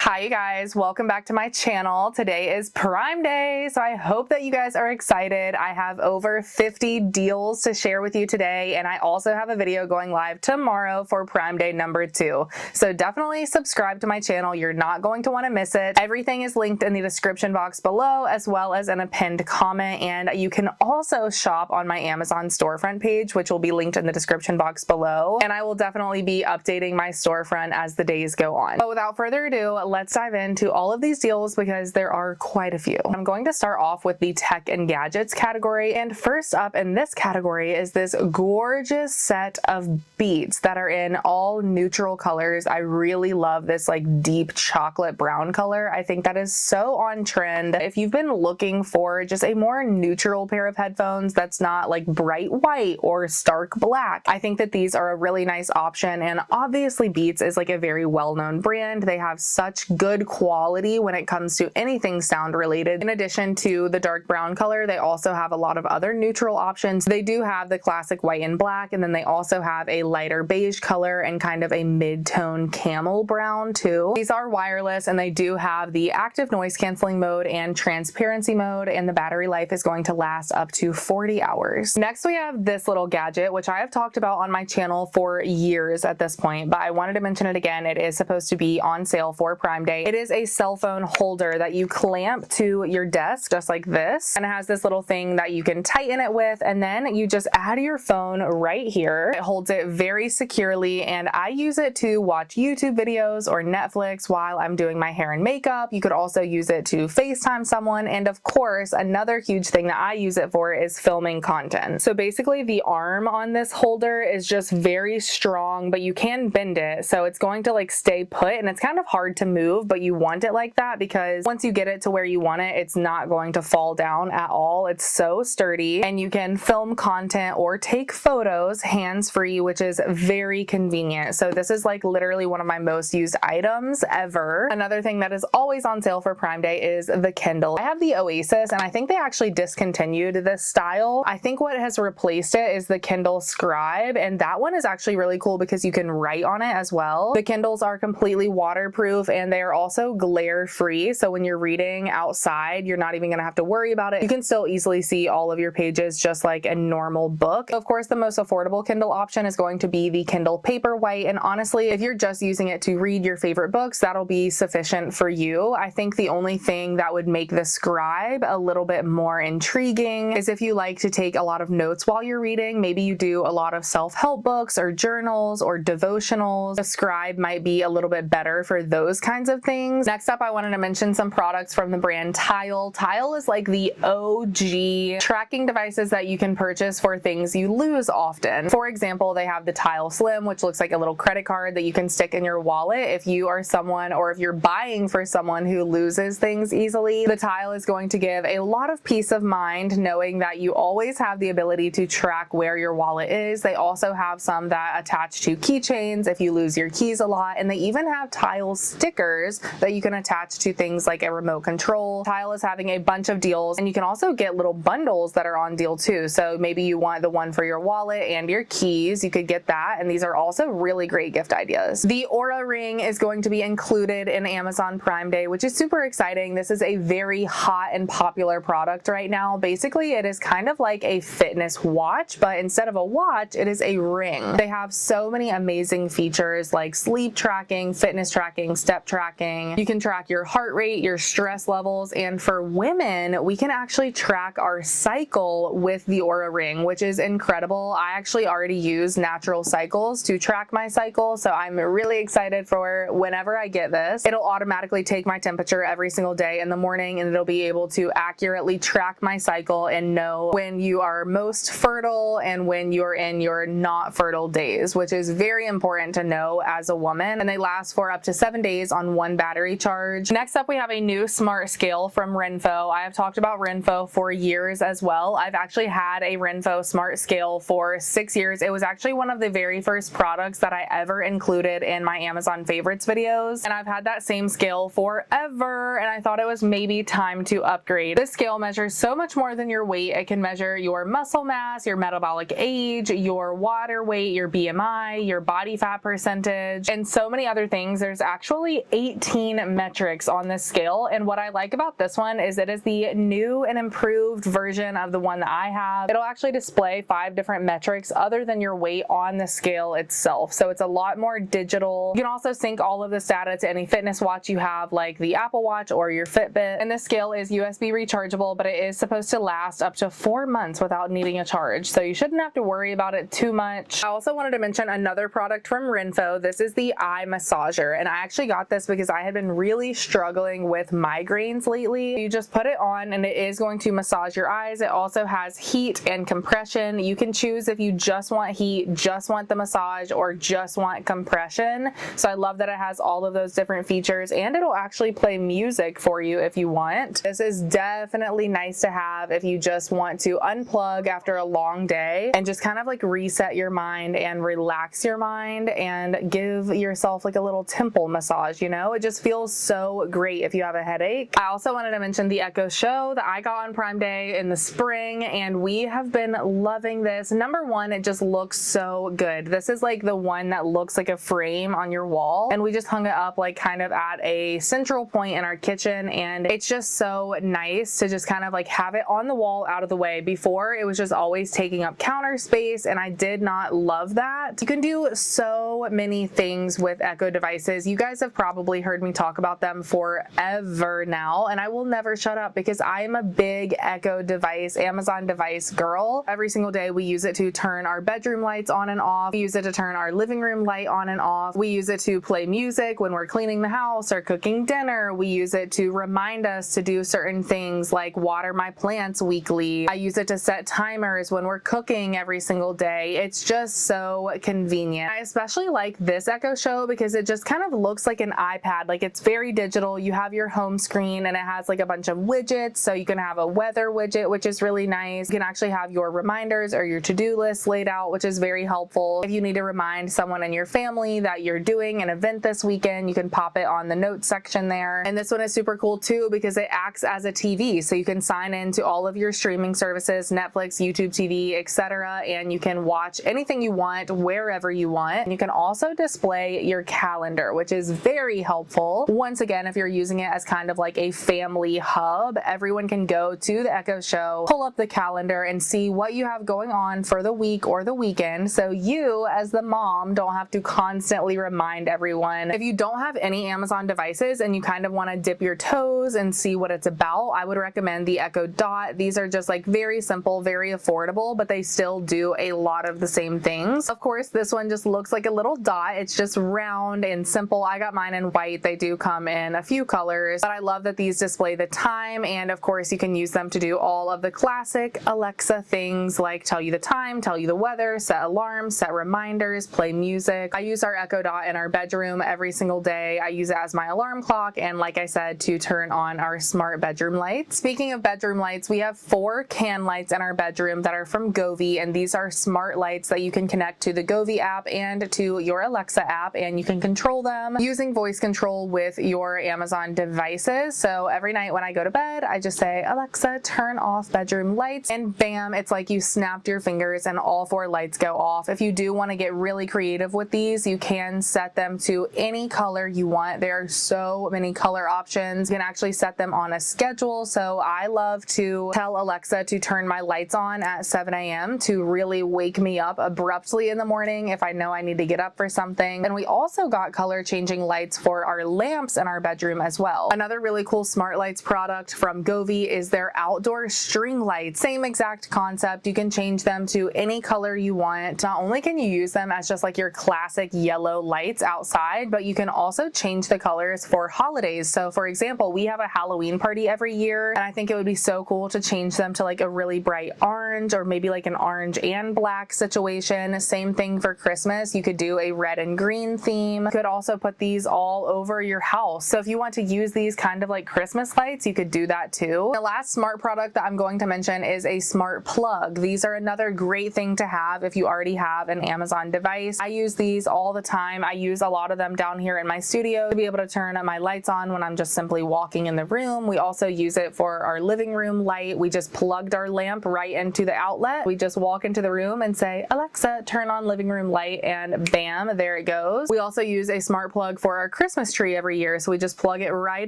Hi you guys, welcome back to my channel. Today is Prime Day, so I hope that you guys are excited. I have over 50 deals to share with you today, and I also have a video going live tomorrow for Prime Day number 2. So definitely subscribe to my channel. You're not going to want to miss it. Everything is linked in the description box below, as well as in a pinned comment, and you can also shop on my Amazon storefront page, which will be linked in the description box below, and I will definitely be updating my storefront as the days go on. But without further ado, let's dive into all of these deals because there are quite a few. I'm going to start off with the tech and gadgets category, and first up in this category is this gorgeous set of beads that are in all neutral colors. I really love this like deep chocolate brown color. I think that is so on trend. If you've been looking for just a more neutral pair of headphones that's not like bright white or stark black, I think that these are a really nice option. And obviously Beats is like a very well-known brand. They have such good quality when it comes to anything sound related. In addition to the dark brown color, they also have a lot of other neutral options. They do have the classic white and black, and then they also have a lighter beige color and kind of a mid-tone camel brown too. These are wireless and they do have the active noise canceling mode and transparency mode, and the battery life is going to last up to 40 hours. Next we have this little gadget, which I have talked about on my channel for years at this point, but I wanted to mention it again. It is supposed to be on sale for Prime Day. It is a cell phone holder that you clamp to your desk just like this, and it has this little thing that you can tighten it with, and then you just add your phone right here. It holds it very securely, and I use it to watch YouTube videos or Netflix while I'm doing my hair and makeup. You could also use it to FaceTime someone, and of course another huge thing that I use it for is filming content. So basically the arm on this holder is just very strong, but you can bend it, so it's going to like stay put, and it's kind of hard to move, but you want it like that because once you get it to where you want it, it's not going to fall down at all. It's so sturdy, and you can film content or take photos hands-free, which is very convenient. So this is like literally one of my most used items ever. Another thing that is always on sale for Prime Day is the Kindle. I have the Oasis, and I think they actually discontinued this style. I think what has replaced it is the Kindle Scribe, and that one is actually really cool because you can write on it as well. The Kindles are completely waterproof, and they are also glare free, so when you're reading outside, you're not even gonna have to worry about it. You can still easily see all of your pages just like a normal book. Of course, the most affordable Kindle option is going to be the Kindle Paperwhite, and honestly, if you're just using it to read your favorite books, that'll be sufficient for you. I think the only thing that would make the Scribe a little bit more intriguing is if you like to take a lot of notes while you're reading. Maybe you do a lot of self-help books or journals or devotionals. The Scribe might be a little bit better for those kinds of things. Next up, I wanted to mention some products from the brand Tile. Tile is like the OG tracking devices that you can purchase for things you lose often. For example, they have the Tile Slim, which looks like a little credit card that you can stick in your wallet if you are someone, or if you're buying for someone who loses things easily. The Tile is going to give a lot of peace of mind knowing that you always have the ability to track where your wallet is. They also have some that attach to keychains if you lose your keys a lot, and they even have Tile stickers that you can attach to things like a remote control. Tile is having a bunch of deals, and you can also get little bundles that are on deal too. So maybe you want the one for your wallet and your keys, you could get that, and these are also really great gift ideas. The Aura Ring is going to be included in Amazon Prime Day, which is super exciting. This is a very hot and popular product right now. Basically, it is kind of like a fitness watch, but instead of a watch, it is a ring. They have so many amazing features like sleep tracking, fitness tracking, step tracking. You can track your heart rate, your stress levels, and for women, we can actually track our cycle with the Aura Ring, which is incredible. I actually already use Natural Cycles to track my cycle, so I'm really excited for whenever I get this. It'll automatically take my temperature every single day in the morning, and it'll be able to accurately track my cycle and know when you are most fertile and when you're in your not fertile days, which is very important to know as a woman, and they last for up to 7 days on one battery charge. Next up, we have a new smart scale from Renpho. I have talked about Renpho for years as well. I've actually had a Renpho smart scale for 6 years. It was actually one of the very first products that I ever included in my Amazon favorites videos, and I've had that same scale forever, and I thought it was maybe time to upgrade. This scale measures so much more than your weight. It can measure your muscle mass, your metabolic age, your water weight, your BMI, your body fat percentage, and so many other things. There's actually 18 metrics on this scale. And what I like about this one is it is the new and improved version of the one that I have. It'll actually display 5 different metrics other than your weight on the scale itself. So it's a lot more digital. You can also sync all of this data to any fitness watch you have, like the Apple Watch or your Fitbit. And this scale is USB rechargeable, but it is supposed to last up to 4 months without needing a charge. So you shouldn't have to worry about it too much. I also wanted to mention another product from Rinfo. This is the eye massager. And I actually got this because I had been really struggling with migraines lately. You just put it on and it is going to massage your eyes. It also has heat and compression. You can choose if you just want heat, just want the massage, or just want compression. So I love that it has all of those different features, and it'll actually play music for you if you want. This is definitely nice to have if you just want to unplug after a long day and just kind of like reset your mind and relax your mind and give yourself like a little temple massage, you know? It just feels so great if you have a headache. I also wanted to mention the Echo Show that I got on Prime Day in the spring, and we have been loving this. Number one, it just looks so good. This is like the one that looks like a frame on your wall, and we just hung it up like kind of at a central point in our kitchen, and it's just so nice to just kind of like have it on the wall out of the way. Before, it was just always taking up counter space, and I did not love that. You can do so many things with Echo devices. You guys have probably heard me talk about them forever now, and I will never shut up because I am a big Echo device, Amazon device girl. Every single day we use it to turn our bedroom lights on and off. We use it to turn our living room light on and off. We use it to play music when we're cleaning the house or cooking dinner. We use it to remind us to do certain things like water my plants weekly. I use it to set timers when we're cooking every single day. It's just so convenient. I especially like this Echo Show because it just kind of looks like an iPad. Like, it's very digital. You have your home screen and it has like a bunch of widgets. So you can have a weather widget, which is really nice. You can actually have your reminders or your to-do list laid out, which is very helpful. If you need to remind someone in your family that you're doing an event this weekend, you can pop it on the notes section there. And this one is super cool too because it acts as a TV. So you can sign into all of your streaming services, Netflix, YouTube TV, etc. And you can watch anything you want wherever you want. And you can also display your calendar, which is very helpful. Once again, if you're using it as kind of like a family hub, everyone can go to the Echo Show, pull up the calendar, and see what you have going on for the week or the weekend. So you, as the mom, don't have to constantly remind everyone. If you don't have any Amazon devices and you kind of want to dip your toes and see what it's about, I would recommend the Echo Dot. These are just like very simple, very affordable, but they still do a lot of the same things. Of course, this one just looks like a little dot. It's just round and simple. I got mine in white. They do come in a few colors, but I love that these display the time, and of course you can use them to do all of the classic Alexa things like tell you the time, tell you the weather, set alarms, set reminders, play music. I use our Echo Dot in our bedroom every single day. I use it as my alarm clock, and like I said, to turn on our smart bedroom lights. Speaking of bedroom lights, we have 4 can lights in our bedroom that are from Govee, and these are smart lights that you can connect to the Govee app and to your Alexa app, and you can control them using voice control with your Amazon devices. So every night when I go to bed, I just say, Alexa, turn off bedroom lights, and bam, it's like you snapped your fingers and all 4 lights go off. If you do want to get really creative with these, you can set them to any color you want. There are so many color options. You can actually set them on a schedule. So I love to tell Alexa to turn my lights on at 7 a.m. to really wake me up abruptly in the morning if I know I need to get up for something. And we also got color changing lights for our lamps in our bedroom as well. Another really cool smart lights product from Govee is their outdoor string lights. Same exact concept. You can change them to any color you want. Not only can you use them as just like your classic yellow lights outside, but you can also change the colors for holidays. So for example, we have a Halloween party every year, and I think it would be so cool to change them to like a really bright orange, or maybe like an orange and black situation. Same thing for Christmas. You could do a red and green theme. You could also put these all over your house. So if you want to use these kind of like Christmas lights, you could do that too. The last smart product that I'm going to mention is a smart plug. These are another great thing to have if you already have an Amazon device. I use these all the time. I use a lot of them down here in my studio to be able to turn my lights on when I'm just simply walking in the room. We also use it for our living room light. We just plugged our lamp right into the outlet. We just walk into the room and say, Alexa, turn on living room light, and bam, there it goes. We also use a smart plug for our Christmas tree every year. So we just plug it right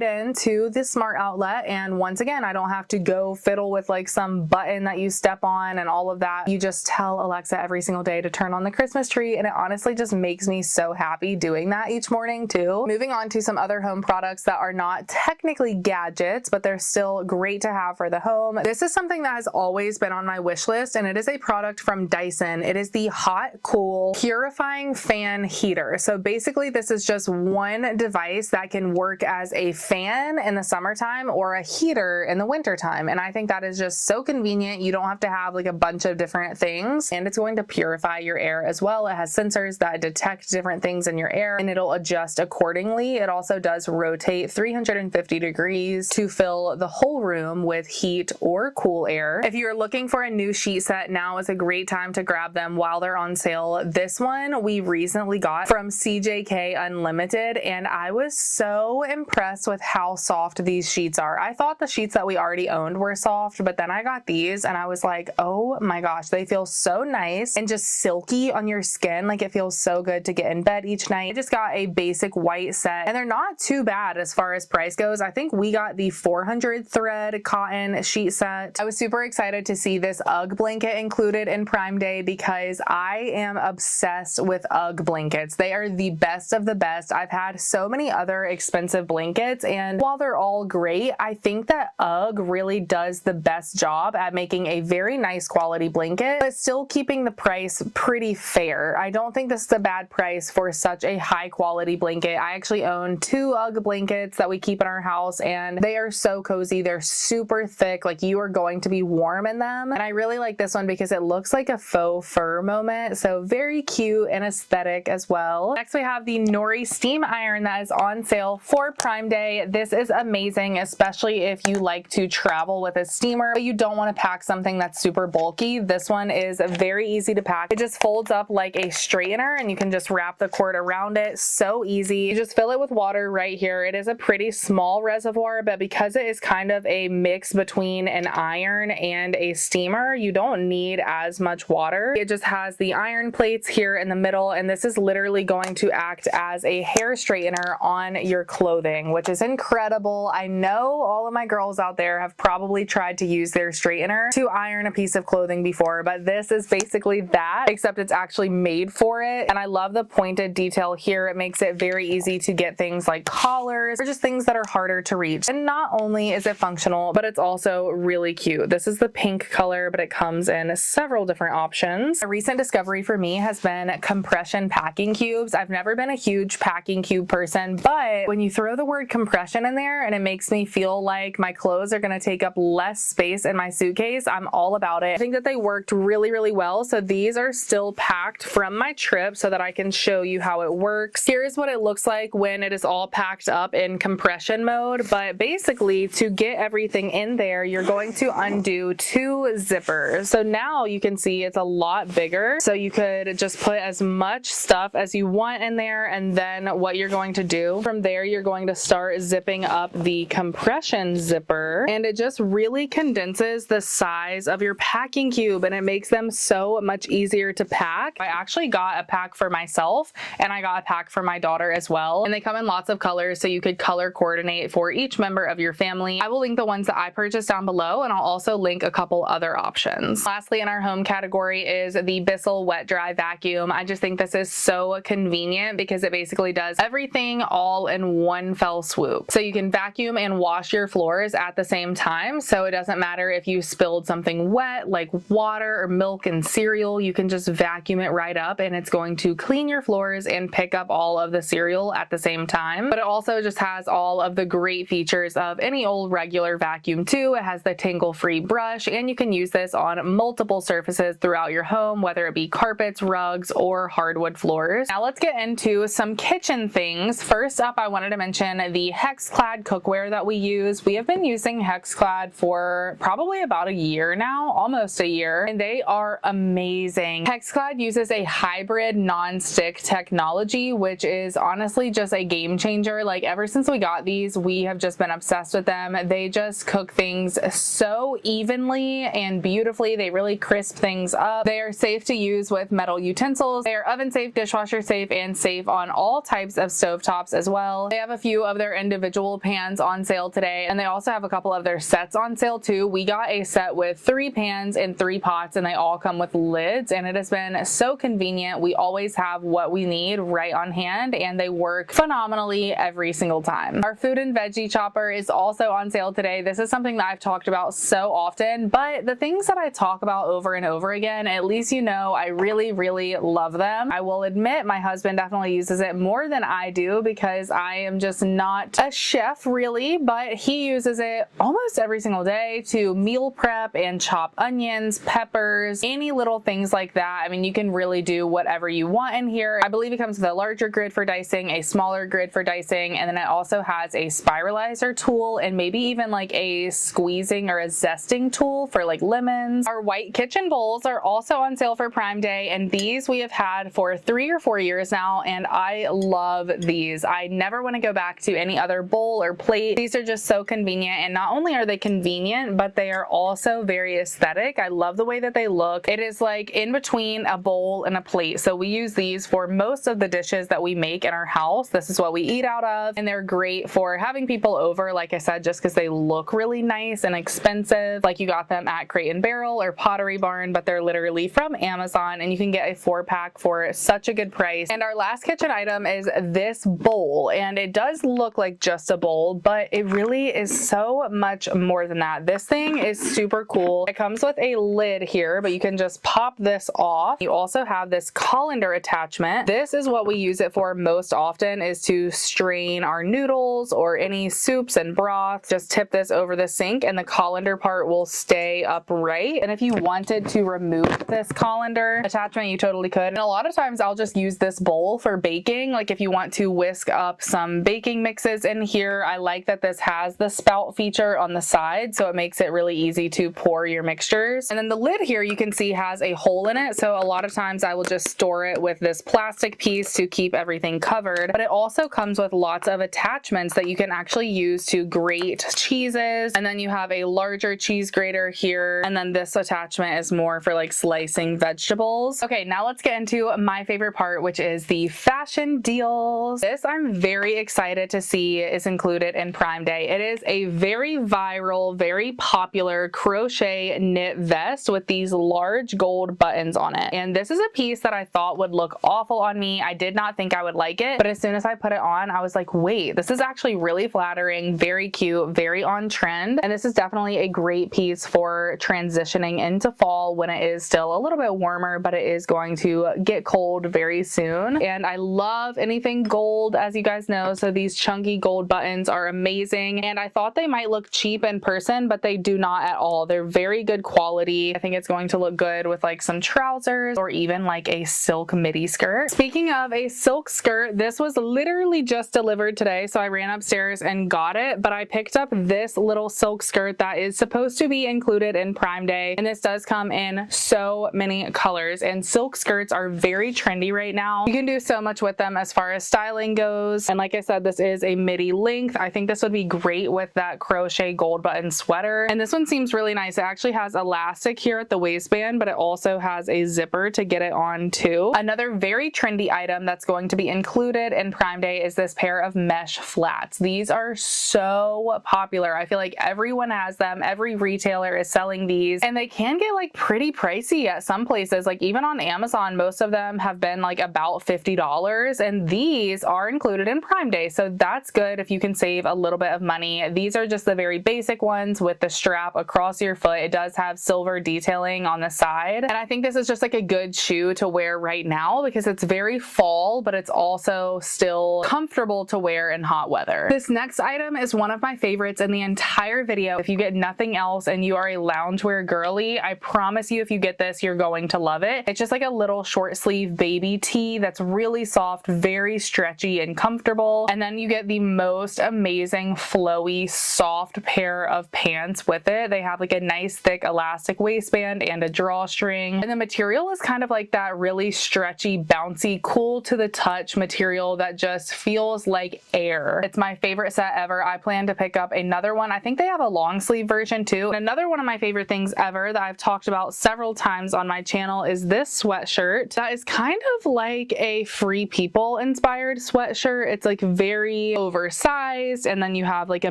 into the smart outlet. And once again, I don't have to go fiddle with like some button that you step on and all of that. You just tell Alexa every single day to turn on the Christmas tree. And it honestly just makes me so happy doing that each morning too. Moving on to some other home products that are not technically gadgets, but they're still great to have for the home. This is something that has always been on my wish list, and it is a product from Dyson. It is the Hot Cool Purifying Fan Heater. So basically this is just one device that can work as a fan in the summertime or a heater in the wintertime. And I think that is just so convenient. You don't have to have like a bunch of different things, and it's going to purify your air as well. It has sensors that detect different things in your air and it'll adjust accordingly. It also does rotate 350 degrees to fill the whole room with heat or cool air. If you're looking for a new sheet set, now is a great time to grab them while they're on sale. This one we recently got from CJK Unlimited, and I was so impressed with how soft these sheets are. I thought the sheets that we already owned were soft, but then I got these and I was like, oh my gosh, they feel so nice and just silky on your skin. Like it feels so good to get in bed each night. I just got a basic white set and they're not too bad as far as price goes. I think we got the 400 thread cotton sheet set. I was super excited to see this UGG blanket included in Prime Day because I am obsessed with UGG blankets. They are the best of the best. I've had so many other expensive blankets, and while they're all great, I think that UGG really does the best job at making a very nice quality blanket, but still keeping the price pretty fair. I don't think this is a bad price for such a high quality blanket. I actually own 2 UGG blankets that we keep in our house, and they are so cozy. They're super thick, like you are going to be warm in them. And I really like this one because it looks like a faux fur moment, so very cute and aesthetic as well. Next we have the Nori steam iron that is on sale for Prime Day. This is amazing, especially if you like to travel with a steamer but you don't want to pack something that's super bulky. This one is very easy to pack. It just folds up like a straightener and you can just wrap the cord around it. So easy. You just fill it with water right here. It is a pretty small reservoir, but because it is kind of a mix between an iron and a steamer, you don't need as much water. It just has the iron plates here in the middle, and this is literally going to act as a hair straightener on your clothing, which is incredible. I know all of my girls out there have probably tried to use their straightener to iron a piece of clothing before, but this is basically that, except it's actually made for it. And I love the pointed detail here. It makes it very easy to get things like collars or just things that are harder to reach. And not only is it functional, but it's also really cute. This is the pink color, but it comes in several different options. A recent discovery for me has been compression packing cubes. I've never been a huge packing cube person, but when you throw the word compression in there and it makes me feel like my clothes are going to take up less space in my suitcase, I'm all about it. I think that they worked really, really well. So these are still packed from my trip so that I can show you how it works. Here's what it looks like when it is all packed up in compression mode. But basically, to get everything in there, you're going to undo 2 zippers. So now you can see it's a lot bigger. So you could just put as much stuff as you want in there. And then what you're going to do from there, you're going to start zipping up the compression zipper. And it just really condenses the size of your packing cube and it makes them so much easier to pack. I actually got a pack for myself and I got a pack for my daughter as well. And they come in lots of colors, so you could color coordinate for each member of your family. I will link the ones that I purchased down below, and I'll also link a couple other options. Lastly, in our home category is the Bissell Wet Dry Vacuum. I just think this is so convenient because it basically does everything all in one fell swoop. So you can vacuum and wash your floors at the same time. So it doesn't matter if you spilled something wet like water or milk and cereal, you can just vacuum it right up and it's going to clean your floors and pick up all of the cereal at the same time. But it also just has all of the great features of any old regular vacuum too. It has the tangle-free brush, and you can use this on multiple surfaces throughout your home, whether it be carpets, rugs, or hardwood floors. Now let's get into some kitchen things. First up, I wanted to mention the HexClad cookware that we use. We have been using HexClad for probably about a year now, almost a year, and they are amazing. HexClad uses a hybrid non-stick technology, which is honestly just a game changer. Like ever since we got these, we have just been obsessed with them. They just cook things so evenly and beautifully. They really crisp things up. They are safe to use with metal utensils. They are oven safe, dishwasher safe, and safe on all types of stovetops as well. They have a few of their individual pans on sale today, and they also have a couple of their sets on sale too. We got a set with 3 pans and 3 pots, and they all come with lids, and it has been so convenient. We always have what we need right on hand, and they work phenomenally every single time. Our food and veggie chopper is also on sale today. This is something that I've talked about so often, but the things that I talk about over and over again, at least you know I really, really love them. I will admit my husband definitely uses it more than I do because I am just not a chef really, but he uses it almost every single day to meal prep and chop onions, peppers, any little things like that. I mean, you can really do whatever you want in here. I believe it comes with a larger grid for dicing, a smaller grid for dicing, and then it also has a spiralizer tool and maybe even like a squeezing or a zesting tool for like lemons. Our white kitchen bowls are also on sale for Prime Day, and these we have had for 3 or 4 years now, and I love these. I never want to go back to any other bowl or plate. These are just so convenient, and not only are they convenient, but they are also very aesthetic. I love the way that they look. It is like in between a bowl and a plate, so we use these for most of the dishes that we make in our house. This is what we eat out of, and they're great for having people over, like I said, just because they look really nice and expensive. Like you got them at Crate & Barrel or Pottery Barn, but they're literally from Amazon, and you can get a 4-pack for such a good price. And our last kitchen item is this bowl, and it does look like just a bowl, but it really is so much more than that. This thing is super cool. It comes with a lid here, but you can just pop this off. You also have this colander attachment. This is what we use it for most often, is to strain our noodles or any soups and broth. Just tip this over the sink and the colander part will stay upright. And if you wanted to remove this colander attachment, you totally could. And a lot of times I'll just use this bowl for baking. Like if you want to whisk up some baking mixes in here, I like that this has the spout feature on the side, so it makes it really easy to pour your mixtures. And then the lid here you can see has a hole in it, so a lot of times I will just store it with this plastic piece to keep everything covered. But it also comes with lots of attachments that you can actually use to grate cheeses, and then you have a larger cheese grater here, and then this attachment is more for like slicing vegetables. Okay, now let's get into my favorite part, which is the fashion deals. This I'm very excited to see is included in Prime Day. It is a very viral, very popular crochet knit vest with these large gold buttons on it. And this is a piece that I thought would look awful on me. I did not think I would like it, but as soon as I put it on, I was like, wait, this is actually really flattering, very cute, very on trend. And this is definitely a great piece for transitioning into fall when it is still a little bit warmer, but it is going to get cold very soon. And I love anything gold, as you guys know, so these chunky gold buttons are amazing. And I thought they might look cheap in person, but they do not at all. They're very good quality. I think it's going to look good with like some trousers or even like a silk midi skirt. Speaking of a silk skirt, this was literally just delivered today, so I ran upstairs and got it, but I picked up this little silk skirt that is supposed to be included in Prime Day, and this does come in so many colors, and silk skirts are very trendy right now. You can do so much with them as far as styling goes, and like I said, this is a midi length. I think this would be great with that crochet gold button sweater, and this one seems really nice. It actually has elastic here at the waistband, but it also has a zipper to get it on too. Another very trendy item that's going to be included in Prime Day is this pair of mesh flats. These are so popular. I feel like everyone has them. Every retailer is selling these, and they can get like pretty pricey at some places. Like even on Amazon, most of them have been like about $50, and these are included in Prime Day. So that's good if you can save a little bit of money. These are just the very basic ones with the strap across your foot. It does have silver detailing on the side, and I think this is just like a good shoe to wear right now because it's very fall, but it's also still comfortable to wear in hot weather. This next item is one of my favorites in the entire video. If you get nothing else and you are a loungewear girly, I promise you if you get this, you're going to love it. It's just like a little short sleeve baby tee that's really soft, very stretchy and comfortable. And then you get the most amazing flowy, soft pair of pants with it. They have like a nice thick elastic waistband and a drawstring. And the material is kind of like that really stretchy, bouncy, cool to the touch material that just feels like air. It's my favorite set ever. I plan to pick up another one. I think they have a long sleeve version too. And another one of my favorite things ever that I've talked about several times on my channel is this sweatshirt that is kind of like a Free People inspired layered sweatshirt. It's like very oversized, and then you have like a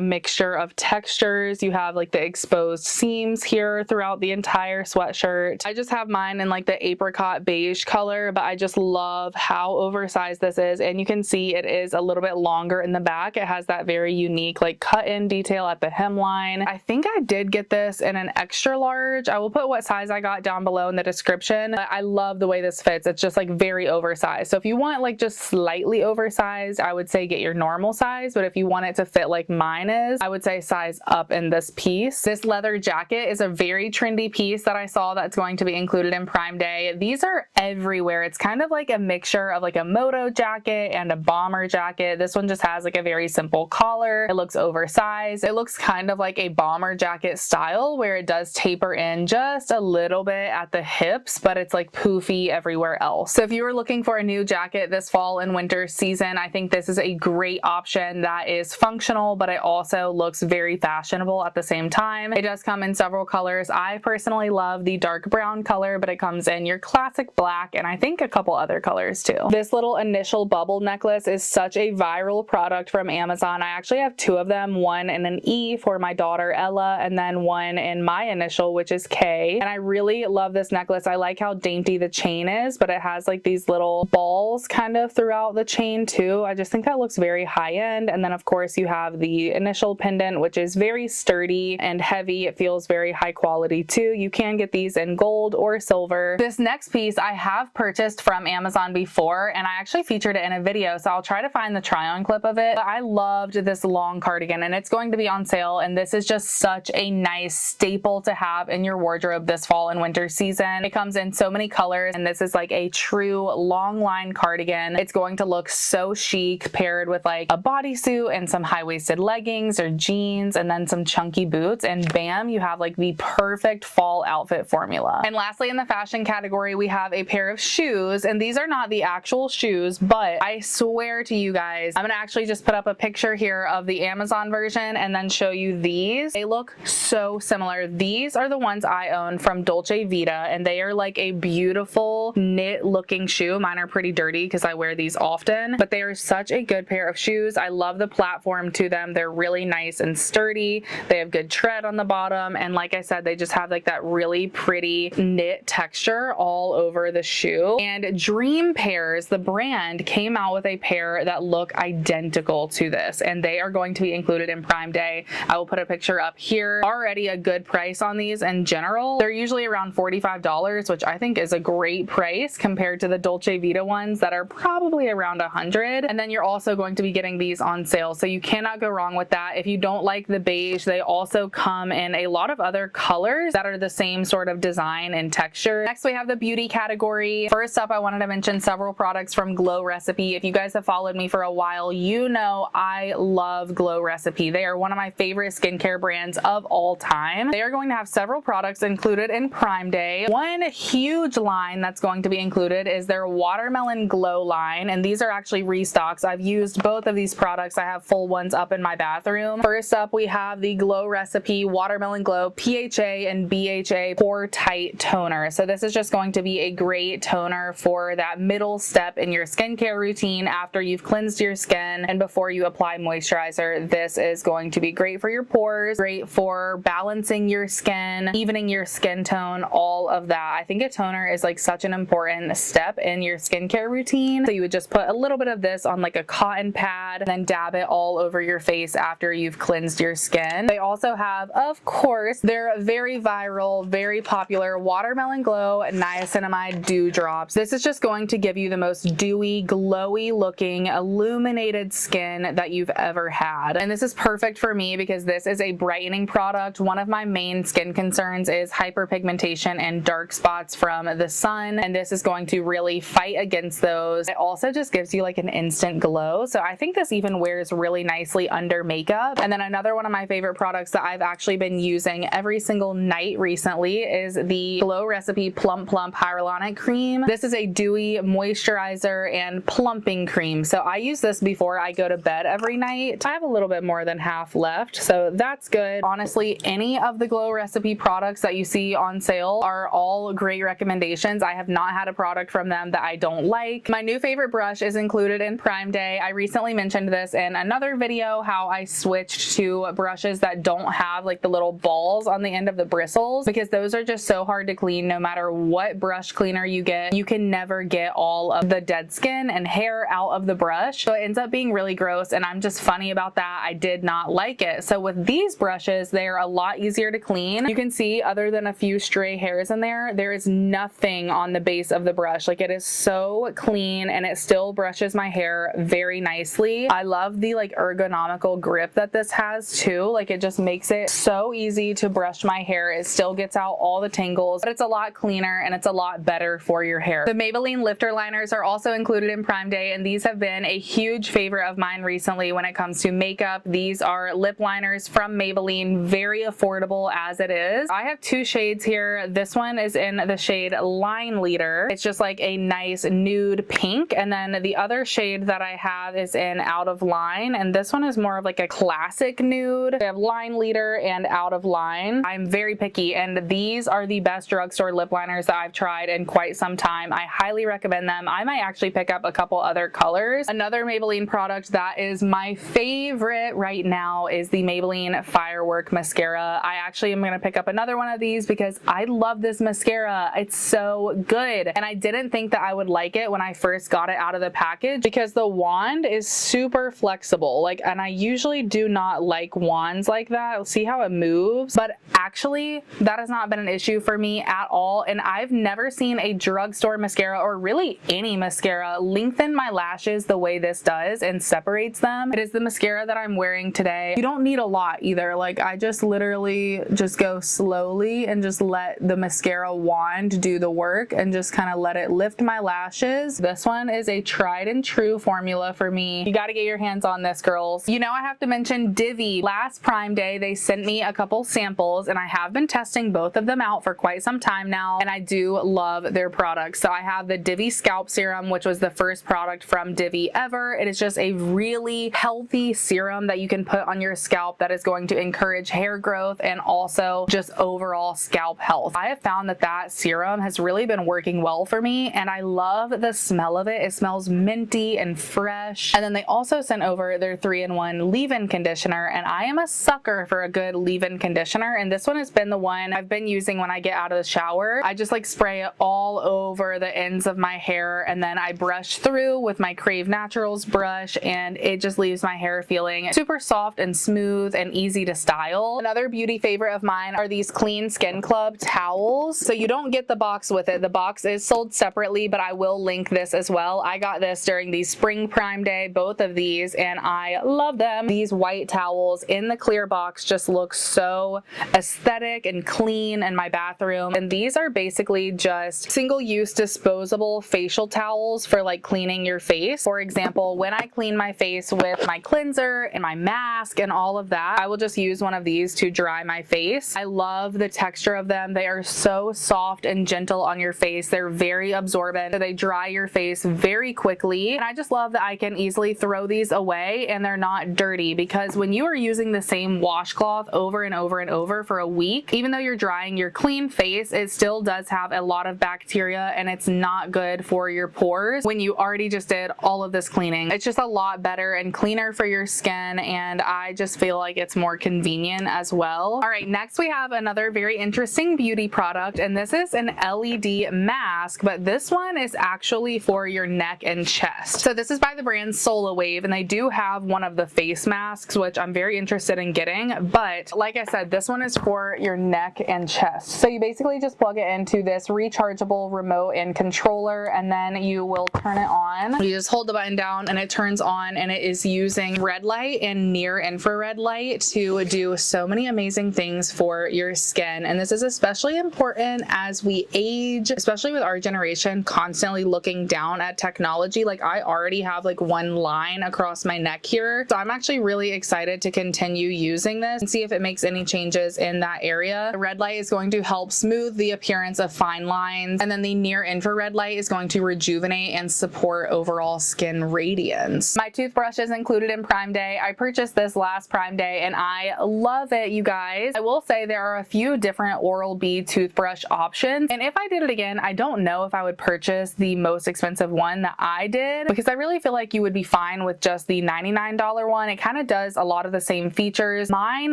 mixture of textures. You have like the exposed seams here throughout the entire sweatshirt. I just have mine in like the apricot beige color, but I just love how oversized this is, and you can see it is a little bit longer in the back. It has that very unique like cut-in detail at the hemline. I think I did get this in an extra large. I will put what size I got down below in the description. I love the way this fits. It's just like very oversized. So if you want like just slightly oversized, I would say get your normal size, but if you want it to fit like mine is, I would say size up in this piece. This leather jacket is a very trendy piece that I saw that's going to be included in Prime Day. These are everywhere. It's kind of like a mixture of like a moto jacket and a bomber jacket. This one just has like a very simple collar. It looks oversized. It looks kind of like a bomber jacket style where it does taper in just a little bit at the hips, but it's like poofy everywhere else. So if you were looking for a new jacket this fall and winter season, I think this is a great option that is functional, but it also looks very fashionable at the same time. It does come in several colors. I personally love the dark brown color, but it comes in your classic black and I think a couple other colors too. This little initial bubble necklace is such a viral product from Amazon. I actually have two of them, one in an E for my daughter Ella, and then one in my initial, which is K. And I really love this necklace. I like how dainty the chain is, but it has like these little balls kind of throughout the chain too. I just think that looks very high end. And then of course you have the initial pendant, which is very sturdy and heavy. It feels very high quality too. You can get these in gold or silver. This next piece I have purchased from Amazon before, and I actually featured it in a video, so I'll try to find the try-on clip of it. But I loved this long cardigan, and it's going to be on sale, and this is just such a nice staple to have in your wardrobe this fall and winter season. It comes in so many colors, and this is like a true long line cardigan. It's going to look so chic paired with like a bodysuit and some high-waisted leggings or jeans and then some chunky boots, and bam, you have like the perfect fall outfit formula. And lastly, in the fashion category, we have a pair of shoes, and these are not the actual shoes, but I swear to you guys, I'm gonna actually just put up a picture here of the Amazon version and then show you these. They look so similar. These are the ones I own from Dolce Vita, and they are like a beautiful knit looking shoe. Mine are pretty dirty because I wear these often, but they are such a good pair of shoes. I love the platform to them. They're really nice and sturdy. They have good tread on the bottom, and like I said, they just have like that really pretty knit texture all over the shoe. And Dream Pairs, the brand, came out with a pair that look identical to this, and they are going to be included in Prime Day. I will put a picture up here. Already a good price on these in general. They're usually around $45, which I think is a great price compared to the Dolce Vita ones that are probably around $100. And then you're also going to be getting these on sale, so you cannot go wrong with that. If you don't like the beige, they also come in a lot of other colors that are the same sort of design and texture. Next, we have the beauty category. First up, I wanted to mention several products from Glow Recipe. If you guys have followed me for a while, you know I love Glow Recipe. They are one of my favorite skincare brands of all time. They are going to have several products included in Prime Day. One huge line that's going to be included is their Watermelon Glow line, and these are actually restocks. I've used both of these products. I have full ones up in my bathroom. First up, we have the Glow Recipe Watermelon Glow PHA and BHA Pore Tight Toner. So this is just going to be a great toner for that middle step in your skincare routine after you've cleansed your skin and before you apply moisturizer. This is going to be great for your pores, great for balancing your skin, evening your skin tone, all of that. I think a toner is like such an important step in your skincare routine. So you would just put a little bit of this on like a cotton pad and then dab it all over your face after you've cleansed your skin. They also have, of course, their very viral, very popular Watermelon Glow Niacinamide Dew Drops. This is just going to give you the most dewy, glowy looking, illuminated skin that you've ever had. And this is perfect for me because this is a brightening product. One of my main skin concerns is hyperpigmentation and dark spots from the sun, and this is going to really fight against those. It also just gives you like an instant glow, so I think this even wears really nicely under makeup. And then another one of my favorite products that I've actually been using every single night recently is the Glow Recipe Plump Hyaluronic Cream. This is a dewy moisturizer and plumping cream, so I use this before I go to bed every night. I have a little bit more than half left, so that's good. Honestly, any of the Glow Recipe products that you see on sale are all great recommendations. I have not had a product from them that I don't like. My new favorite brush is included included in Prime Day. I recently mentioned this in another video, how I switched to brushes that don't have like the little balls on the end of the bristles, because those are just so hard to clean. No matter what brush cleaner you get, you can never get all of the dead skin and hair out of the brush. So it ends up being really gross, and I'm just funny about that. I did not like it. So with these brushes, they're a lot easier to clean. You can see, other than a few stray hairs in there is nothing on the base of the brush. Like, it is so clean, and it still brushes my hair very nicely. I love the like ergonomical grip that this has too. Like, it just makes it so easy to brush my hair. It still gets out all the tangles, but it's a lot cleaner and it's a lot better for your hair. The Maybelline lifter liners are also included in Prime Day, and these have been a huge favorite of mine recently when it comes to makeup. These are lip liners from Maybelline, very affordable as it is. I have two shades here. This one is in the shade Line Leader. It's just like a nice nude pink, and then the other shade that I have is in Out of Line, and this one is more of like a classic nude. I have Line Leader and Out of Line. I'm very picky, and these are the best drugstore lip liners that I've tried in quite some time. I highly recommend them. I might actually pick up a couple other colors. Another Maybelline product that is my favorite right now is the Maybelline Firework Mascara. I actually am going to pick up another one of these because I love this mascara. It's so good, and I didn't think that I would like it when I first got it out of the package, because the wand is super flexible. Like, and I usually do not like wands like that. See how it moves? But actually, that has not been an issue for me at all, and I've never seen a drugstore mascara, or really any mascara, lengthen my lashes the way this does and separates them. It is the mascara that I'm wearing today. You don't need a lot either. Like, I just literally just go slowly and just let the mascara wand do the work and just kind of let it lift my lashes. This one is a tried and true formula for me. You got to get your hands on this, girls. You know, I have to mention Divi. Last Prime Day, they sent me a couple samples, and I have been testing both of them out for quite some time now, and I do love their products. So I have the Divi Scalp Serum, which was the first product from Divi ever. It is just a really healthy serum that you can put on your scalp that is going to encourage hair growth and also just overall scalp health. I have found that that serum has really been working well for me, and I love the smell of it. It smells minty and fresh. And then they also sent over their 3-in-1 leave-in conditioner, and I am a sucker for a good leave-in conditioner, and this one has been the one I've been using when I get out of the shower. I just like spray it all over the ends of my hair, and then I brush through with my Crave Naturals brush, and it just leaves my hair feeling super soft and smooth and easy to style. Another beauty favorite of mine are these Clean Skin Club towels. So you don't get the box with it. The box is sold separately, but I will link this as well. I got this during the spring Prime Day, both of these, and I love them. These white towels in the clear box just look so aesthetic and clean in my bathroom. And these are basically just single-use disposable facial towels for like cleaning your face. For example, when I clean my face with my cleanser and my mask and all of that, I will just use one of these to dry my face. I love the texture of them. They are so soft and gentle on your face. They're very absorbent. They dry your face very quickly, and I just love that I can easily throw these away and they're not dirty, because when you are using the same washcloth over and over and over for a week, even though you're drying your clean face, it still does have a lot of bacteria, and it's not good for your pores when you already just did all of this cleaning. It's just a lot better and cleaner for your skin, and I just feel like it's more convenient as well. All right, next we have another very interesting beauty product, and this is an LED mask, but this one is actually for your neck and chest. So this is by the brand Solawave, and they do have one of the face masks, which I'm very interested in getting, but like I said, this one is for your neck and chest. So you basically just plug it into this rechargeable remote and controller, and then you will turn it on. You just hold the button down and it turns on, and it is using red light and near infrared light to do so many amazing things for your skin. And this is especially important as we age, especially with our generation constantly looking down at technology. Like, I already have like one line across my neck here, so I'm actually really excited to continue using this and see if it makes any changes in that area. The red light is going to help smooth the appearance of fine lines, and then the near infrared light is going to rejuvenate and support overall skin radiance. My toothbrush is included in Prime Day. I purchased this last Prime Day and I love it, you guys. I will say there are a few different Oral-B toothbrush options, and if I did it again, I don't know if I would purchase the most expensive one that I did. did, because I really feel like you would be fine with just the $99 one. It kind of does a lot of the same features. Mine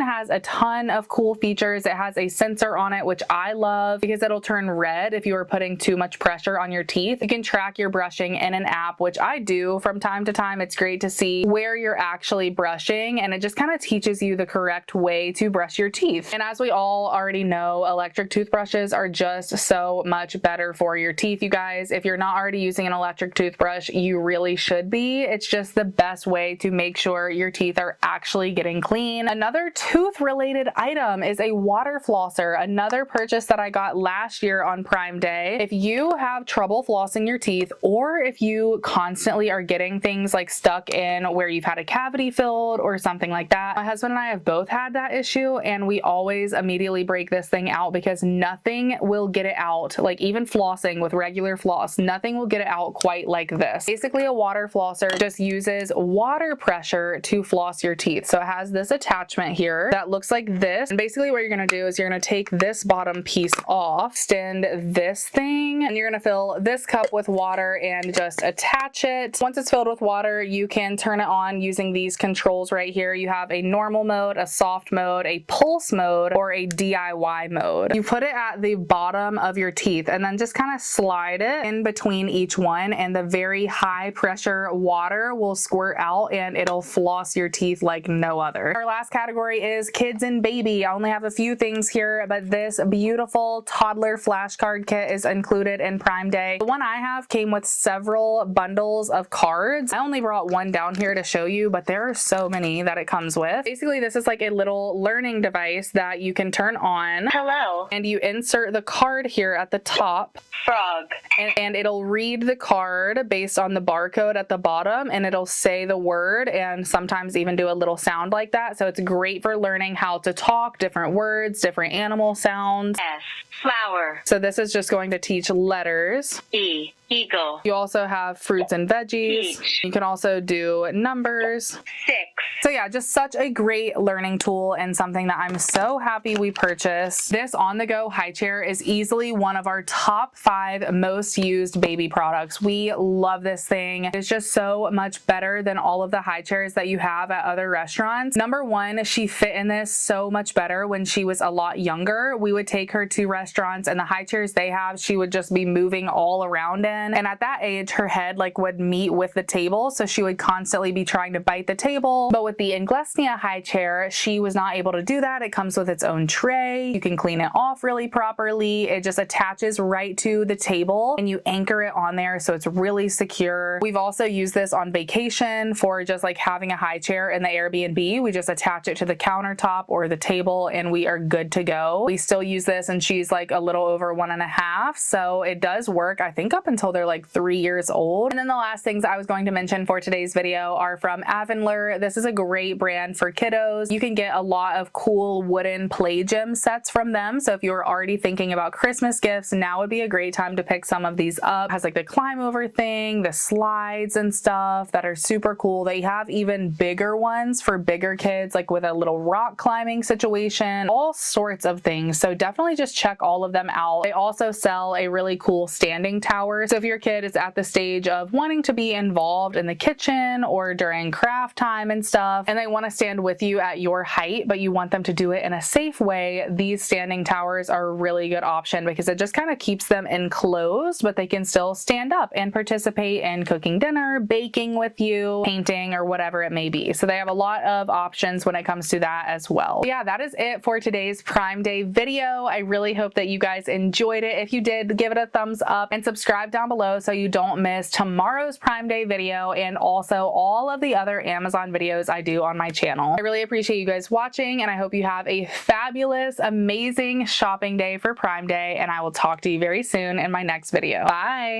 has a ton of cool features. It has a sensor on it, which I love because it'll turn red if you are putting too much pressure on your teeth. You can track your brushing in an app, which I do from time to time. It's great to see where you're actually brushing, and it just kind of teaches you the correct way to brush your teeth. And as we all already know, electric toothbrushes are just so much better for your teeth, you guys. If you're not already using an electric toothbrush, you really should be. It's just the best way to make sure your teeth are actually getting clean. Another tooth-related item is a water flosser, another purchase that I got last year on Prime Day. If you have trouble flossing your teeth, or if you constantly are getting things like stuck in where you've had a cavity filled or something like that, my husband and I have both had that issue, and we always immediately break this thing out because nothing will get it out. Like even flossing with regular floss, nothing will get it out quite like this. Basically, a water flosser just uses water pressure to floss your teeth. So it has this attachment here that looks like this. And basically what you're going to do is you're going to take this bottom piece off, extend this thing, and you're going to fill this cup with water and just attach it. Once it's filled with water, you can turn it on using these controls right here. You have a normal mode, a soft mode, a pulse mode, or a DIY mode. You put it at the bottom of your teeth and then just kind of slide it in between each one, and the very high pressure water will squirt out and it'll floss your teeth like no other. Our last category is kids and baby. I only have a few things here, but this beautiful toddler flashcard kit is included in Prime Day. The one I have came with several bundles of cards. I only brought one down here to show you, but there are so many that it comes with. Basically, this is like a little learning device that you can turn on. Hello. And you insert the card here at the top. Frog. And it'll read the card based on the barcode at the bottom, and it'll say the word and sometimes even do a little sound like that. So it's great for learning how to talk different words, different animal sounds. S. Flower. So this is just going to teach letters. E. Eagle. You also have fruits and veggies. Peach. You can also do numbers. 6. So yeah, just such a great learning tool and something that I'm so happy we purchased. This on-the-go high chair is easily one of our top 5 most used baby products. We love this thing. It's just so much better than all of the high chairs that you have at other restaurants. Number one, she fit in this so much better when she was a lot younger. We would take her to restaurants, and the high chairs they have, she would just be moving all around in. And at that age, her head would meet with the table, so she would constantly be trying to bite the table. But with the Inglesnia high chair, she was not able to do that. It comes with its own tray. You can clean it off really properly. It just attaches right to the table, and you anchor it on there, so it's really secure. We've also used this on vacation for just having a high chair in the Airbnb. We just attach it to the countertop or the table, and we are good to go. We still use this, and she's a little over 1.5, so it does work, I think, up until they're 3 years old. And then the last things I was going to mention for today's video are from Avonlure. This is a great brand for kiddos. You can get a lot of cool wooden play gym sets from them. So if you're already thinking about Christmas gifts, now would be a great time to pick some of these up. It has the climb over thing, the slides and stuff that are super cool. They have even bigger ones for bigger kids, with a little rock climbing situation, all sorts of things. So definitely just check all of them out. They also sell a really cool standing tower. So if your kid is at the stage of wanting to be involved in the kitchen or during craft time and stuff, and they want to stand with you at your height, but you want them to do it in a safe way, these standing towers are a really good option because it just kind of keeps them enclosed, but they can still stand up and participate in cooking dinner, baking with you, painting, or whatever it may be. So they have a lot of options when it comes to that as well. Yeah, that is it for today's Prime Day video. I really hope that you guys enjoyed it. If you did, give it a thumbs up and subscribe down below so you don't miss tomorrow's Prime Day video and also all of the other Amazon videos I do on my channel. I really appreciate you guys watching, and I hope you have a fabulous, amazing shopping day for Prime Day, and I will talk to you very soon in my next video. Bye!